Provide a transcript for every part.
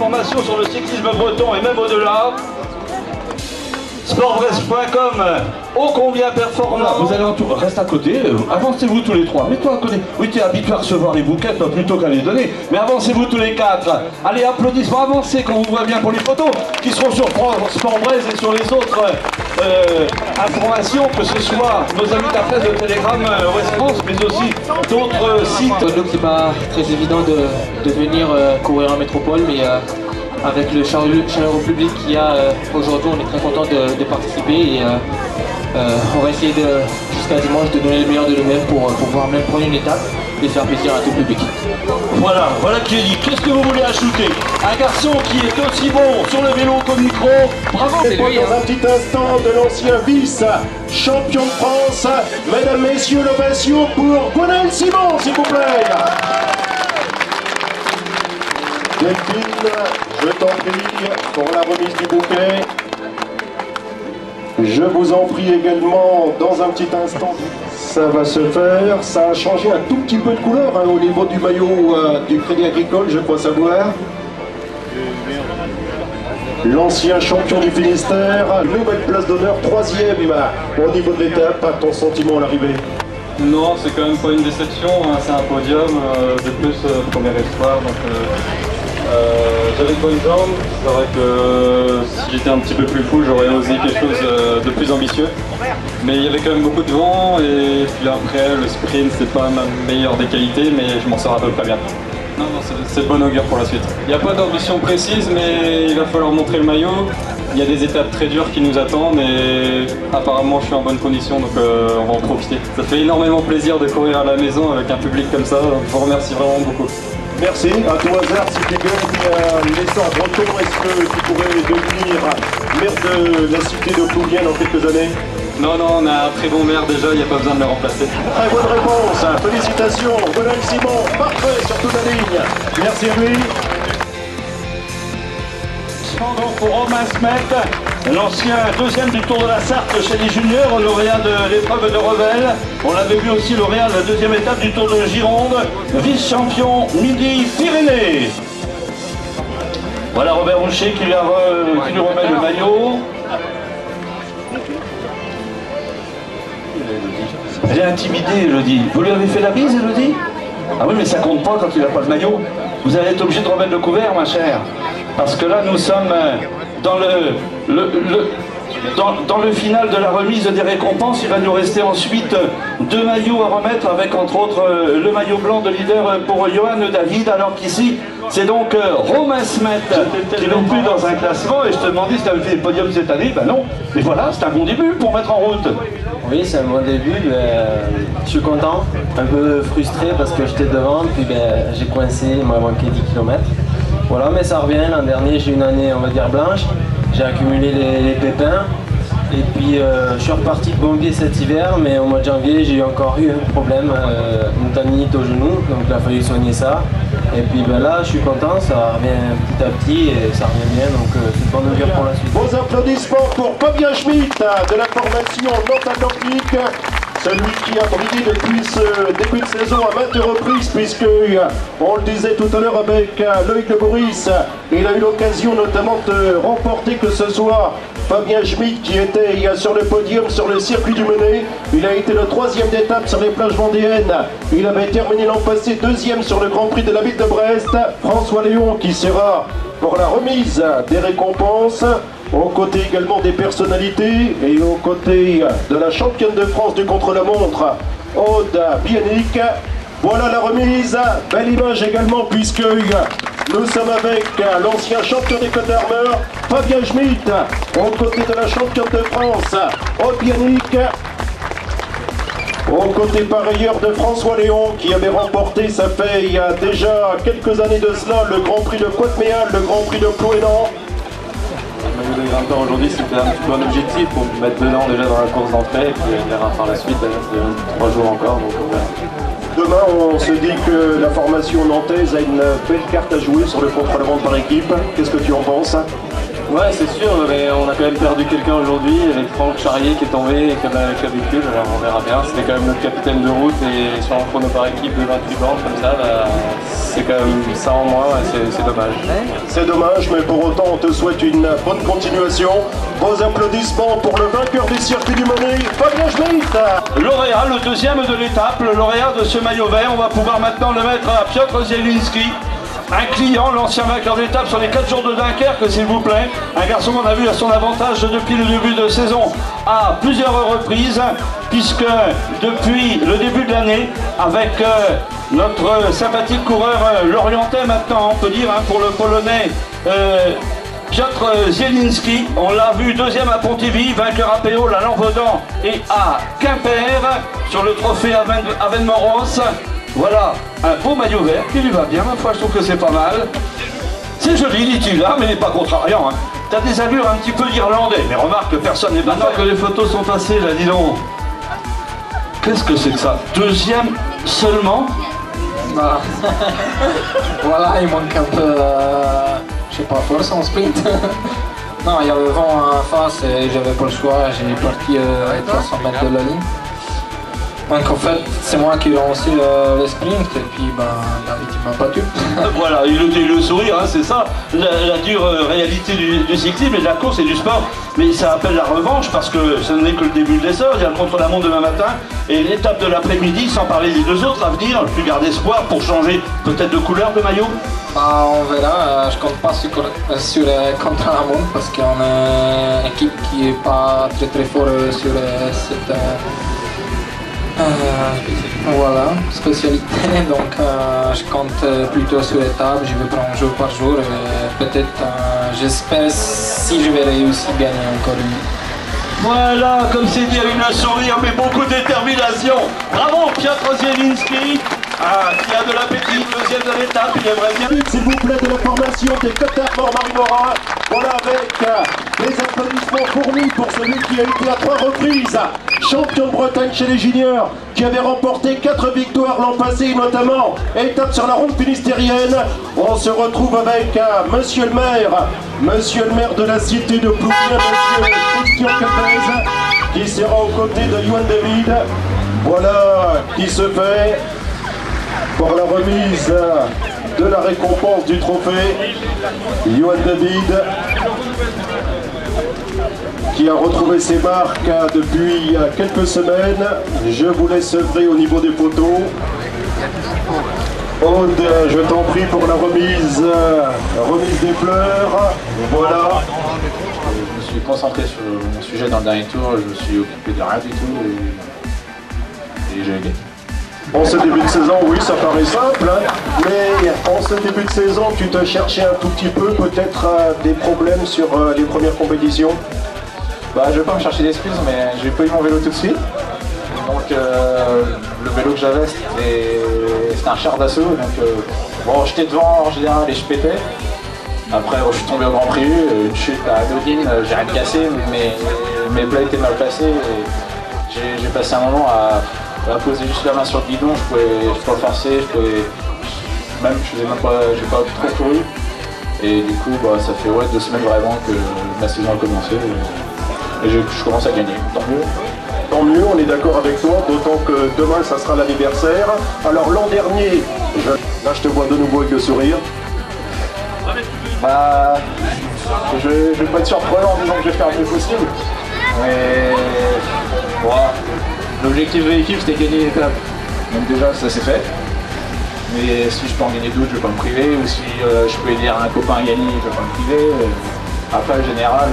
d'informations sur le cyclisme breton et même au-delà. Sportbrest.com, ô combien performant. Voilà, vous allez reste à côté, avancez-vous tous les trois, mets-toi à côté. Oui, tu es habitué à recevoir les bouquets plutôt qu'à les donner, mais avancez-vous tous les quatre. Allez, applaudissements, avancez quand on vous voit bien pour les photos qui seront sur Sportbrest et sur les autres informations, que ce soit nos amis de la presse de Télégramme Ouest France, mais aussi d'autres sites. Donc c'est pas très évident de venir courir en métropole, mais avec le chaleureux public qu'il y a aujourd'hui, on est très content de participer et on va essayer jusqu'à dimanche de donner le meilleur de nous-mêmes pour pouvoir même prendre une étape et faire plaisir à tout le public. Voilà qui est dit. Qu'est-ce que vous voulez ajouter? Un garçon qui est aussi bon sur le vélo qu'au micro. Bravo. C'est lui, dans un petit instant de l'ancien vice-champion de France. Mesdames, messieurs, l'ovation pour Gwenaël Simon, s'il vous plaît. Delphine, je t'en prie pour la remise du bouquet. Je vous en prie également dans un petit instant. Ça va se faire. Ça a changé un tout petit peu de couleur hein, au niveau du maillot du Crédit Agricole, je crois savoir. L'ancien champion du Finistère, nouvelle place d'honneur, 3e au niveau de l'étape. Ton sentiment à l'arrivée? Non, c'est quand même pas une déception, hein. C'est un podium, de plus première histoire, donc j'avais de bonnes jambes. C'est vrai que si j'étais un petit peu plus fou, j'aurais osé quelque chose de plus ambitieux. Mais il y avait quand même beaucoup de vent et puis après le sprint c'est pas ma meilleure des qualités, mais je m'en sors à peu près bien. Non, c'est de bon augure pour la suite. Il n'y a pas d'ambition précise, mais il va falloir montrer le maillot. Il y a des étapes très dures qui nous attendent et apparemment je suis en bonne condition, donc on va en profiter. Ça fait énormément plaisir de courir à la maison avec un public comme ça, je vous remercie vraiment beaucoup. Merci. À tout hasard, si tu gagnes l'essor breton, est-ce que tu pourrais devenir maire de la cité de Plouguien dans quelques années? Non, on a un très bon maire déjà, il n'y a pas besoin de le remplacer. Très bonne réponse, félicitations, Gwenaël Simon, parfait sur toute la ligne. Merci à lui. Donc pour Romain Smet, l'ancien deuxième du Tour de la Sarthe chez les juniors, lauréat de l'épreuve de Revel. On l'avait vu aussi lauréat de la deuxième étape du Tour de Gironde, vice-champion Midi-Pyrénées. Voilà Robert Roucher qui lui remet le maillot. Elle est intimidée, Elodie. Vous lui avez fait la bise, Elodie? Ah oui, mais ça compte pas quand il n'a pas le maillot. Vous allez être obligé de remettre le couvert, ma chère. Parce que là, nous sommes dans dans le final de la remise des récompenses. Il va nous rester ensuite 2 maillots à remettre, avec entre autres le maillot blanc de leader pour Johan David, alors qu'ici, c'est donc Romain Smet qui non plus dans un classement. Et je te demandais si tu avais fait des podiums cette année. Ben non. Mais voilà, c'est un bon début pour mettre en route. Oui, c'est un bon début, je suis content, un peu frustré parce que j'étais devant, puis j'ai coincé, il m'a manqué 10 km. Voilà, mais ça revient, l'an dernier j'ai eu une année, on va dire, blanche, j'ai accumulé les pépins, et puis je suis reparti de bon pied cet hiver, mais au mois de janvier j'ai encore eu un problème, une tendinite au genou, donc il a fallu soigner ça. Et puis là, je suis content, ça revient petit à petit et ça revient bien, donc c'est bon augure pour la suite. Vos applaudissements pour Fabien Schmitt de la formation Nantes-Atlantique, celui qui a brillé depuis ce début de saison à maintes reprises, puisque, on le disait tout à l'heure avec Loïc Le Boris, il a eu l'occasion notamment de remporter, que ce soit Fabien Schmitt qui était sur le podium sur le circuit du Menet. Il a été le 3e d'étape sur les plages vendéennes. Il avait terminé l'an passé 2e sur le Grand Prix de la ville de Brest. François Léon qui sera pour la remise des récompenses, aux côtés également des personnalités et aux côtés de la championne de France du contre-la-montre, Aude Bienic. Voilà la remise, belle image également puisque nous sommes avec l'ancien champion des Côtes d'Armor, Fabien Schmitt, aux côtés de la championne de France, Aude Bienic, aux côtés par ailleurs de François Léon qui avait remporté, ça fait il y a déjà quelques années de cela, le Grand Prix de Coatméal, le Grand Prix de Plouénan. Le maillot de grimpeur aujourd'hui, c'était un petit peu un objectif pour me mettre dedans déjà dans la course d'entrée et puis on verra par la suite, c'est 3 jours encore. Donc demain, on se dit que la formation nantaise a une belle carte à jouer sur le contre-la-montre par équipe. Qu'est-ce que tu en penses? Ouais, c'est sûr, mais on a quand même perdu quelqu'un aujourd'hui avec Franck Charrier qui est tombé et qui avait la clavicule, alors on verra bien. C'était quand même notre capitaine de route et sur un chrono par équipe de 28 bandes comme ça, bah, c'est quand même ça en moins, c'est dommage. C'est dommage, mais pour autant on te souhaite une bonne continuation. Vos applaudissements pour le vainqueur du circuit du Monet, Fabien Schmitt. Lauréat, le deuxième de l'étape, le lauréat de ce maillot vert, on va pouvoir maintenant le mettre à Piotr Zielinski. Un client, l'ancien vainqueur d'étape sur les 4 jours de Dunkerque, s'il vous plaît. Un garçon qu'on a vu à son avantage depuis le début de saison à plusieurs reprises, puisque depuis le début de l'année, avec notre sympathique coureur lorientais maintenant, on peut dire, hein, pour le Polonais Piotr Zielinski, on l'a vu deuxième à Pontivy, vainqueur à Péole, à Lanvaudan et à Quimper, sur le trophée Aven-Moros. Voilà, un beau maillot vert qui lui va bien, ma foi, je trouve que c'est pas mal. C'est joli, dit-il, hein, mais il n'est pas contrariant. Hein. T'as des allures un petit peu d'Irlandais, mais remarque que personne n'est maintenant que les photos sont passées, là, dis donc. Qu'est-ce que c'est que ça? Deuxième seulement? Voilà. Voilà, il manque un peu, je sais pas, force en sprint. Non, il y avait le vent en face et j'avais pas le choix, j'ai parti à 300 mètres de la ligne. Donc en fait, c'est moi qui ai lancé le sprint et puis ben, David il m'a battu. Voilà, il le sourire, hein, c'est ça, la dure réalité du cyclisme et de la course et du sport. Mais ça appelle la revanche parce que ce n'est que le début de l'essor. Il y a le contre-la-montre demain matin et l'étape de l'après-midi, sans parler des deux autres à venir. Plus garder espoir pour changer peut-être de couleur de maillot. Bah, on verra, je compte pas sur contre-la-montre parce qu'on est une équipe qui est pas très fort sur cette voilà, spécialité, donc je compte plutôt sur l'étape, je vais prendre jour par jour et peut-être, j'espère si je vais réussir à gagner encore une. Voilà, comme c'est dit avec un sourire, mais beaucoup de détermination. Bravo Piotr Zielinski, qui a de l'appétit, deuxième de l'étape, il aimerait bien. S'il vous plaît, de la formation des Cotard Mort-Marinora. Voilà, avec les applaudissements fournis pour celui qui a été à 3 reprises champion de Bretagne chez les juniors, qui avait remporté 4 victoires l'an passé, notamment étape sur la ronde finistérienne. On se retrouve avec monsieur le maire de la cité de Plouvien, monsieur Christian Capez, qui sera aux côtés de Johan David. Voilà qui se fait pour la remise de la récompense du trophée. Johan David, qui a retrouvé ses marques depuis quelques semaines. Je vous laisse œuvrer au niveau des photos. Aude, je t'en prie pour la remise des fleurs. Voilà. Je me suis concentré sur mon sujet dans le dernier tour, je me suis occupé de rien du tout et j'ai gagné. En ce début de saison, oui, ça paraît simple, hein, mais en ce début de saison, tu te cherchais un tout petit peu, peut-être des problèmes sur les premières compétitions. Bah, je vais pas me chercher d'excuses, mais j'ai pas eu mon vélo tout de suite. Donc le vélo que j'avais, c'était un char d'assaut. Donc bon, j'étais devant en général et je pétais. Après, je suis tombé au Grand Prix, une chute à Anodine, j'ai rien cassé, mais mes plats étaient mal placés. Et j'ai passé un moment à poser juste la main sur le guidon, je pouvais forcer, même j'ai pas trop couru. Et du coup, bah, ça fait 2 semaines vraiment que ma saison a commencé. Et je commence à gagner, tant mieux. Tant mieux, on est d'accord avec toi, d'autant que demain ça sera l'anniversaire. Alors l'an dernier, là je te vois de nouveau avec le sourire. Bah, je vais pas être surprenant en disant que je vais faire le mieux possible. Mais voilà, l'objectif de l'équipe c'était de gagner l'étape. Donc déjà ça c'est fait. Mais si je peux en gagner d'autres, je vais pas me priver. Ou si je peux aider un copain à gagner, je vais pas me priver. Après le général,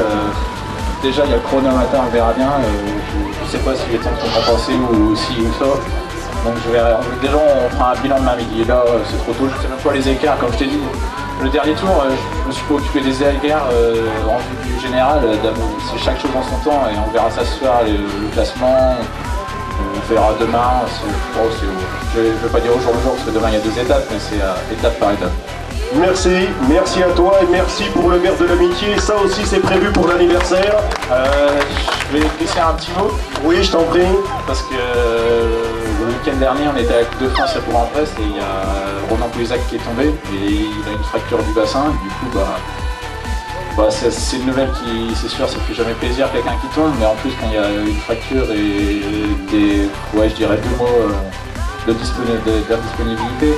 déjà il y a le chrono matin, on verra bien. Je sais pas si les temps sont compensés ou si ou ça. Donc je verrai. Déjà on fera un bilan demain midi. Et là c'est trop tôt, je sais même pas les écarts comme je t'ai dit. Le dernier tour, je me suis pas occupé des écarts en vue du général. C'est chaque chose en son temps et on verra ça ce soir, le classement. On verra demain. Je ne vais pas dire au jour le jour parce que demain il y a 2 étapes, mais c'est étape par étape. Merci à toi et merci pour le verre de l'amitié. Ça aussi c'est prévu pour l'anniversaire. Je vais glisser un petit mot. Oui, je t'en prie. Parce que le week-end dernier on était avec 2 France à Bourg-en-Bresse et il y a Ronan Pouisac qui est tombé et il a une fracture du bassin. Du coup, bah, Bah, c'est une nouvelle qui, c'est sûr, ça fait jamais plaisir quelqu'un qui tombe, mais en plus quand il y a une fracture et des, ouais, je dirais 2 mots d'indisponibilité.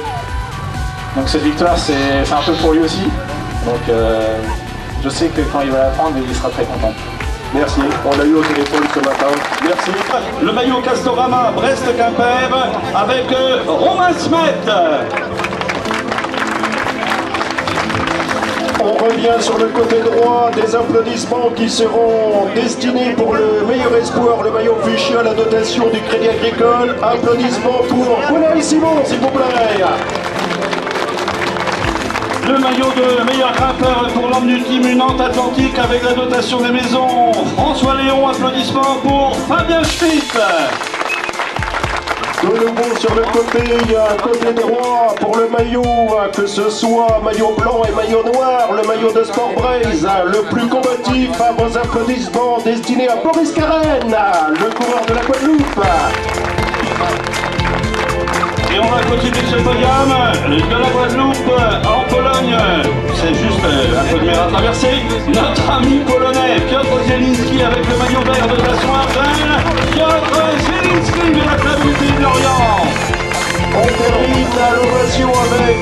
Donc cette victoire, c'est un peu pour lui aussi. Donc je sais que quand il va la prendre, il sera très content. Merci, on l'a eu au téléphone ce matin. Merci. Le maillot Castorama Brest-Quimper avec Romain Smet. On revient sur le côté droit, des applaudissements qui seront destinés pour le meilleur espoir, le maillot Fuchsia à la dotation du Crédit Agricole. Applaudissements pour Gwenaël Simon, s'il vous plaît. Le maillot de meilleur grimpeur pour l'homme du team Nantes Atlantique avec la dotation des maisons. François Léon, applaudissements pour Fabien Schmitt. De nouveau sur le côté droit pour le maillot, que ce soit maillot blanc et maillot noir, le maillot de Sport Braise, le plus combatif, à vos applaudissements destinés à Boris Karen, le coureur de la Guadeloupe. Et on va continuer ce podium de la Guadeloupe en Pologne. C'est juste un peu de mer à traverser. Notre ami polonais Piotr Zielinski avec le maillot vert de façon argent. Piotr Zielinski de la Club de Lorient. On termine l'ovation avec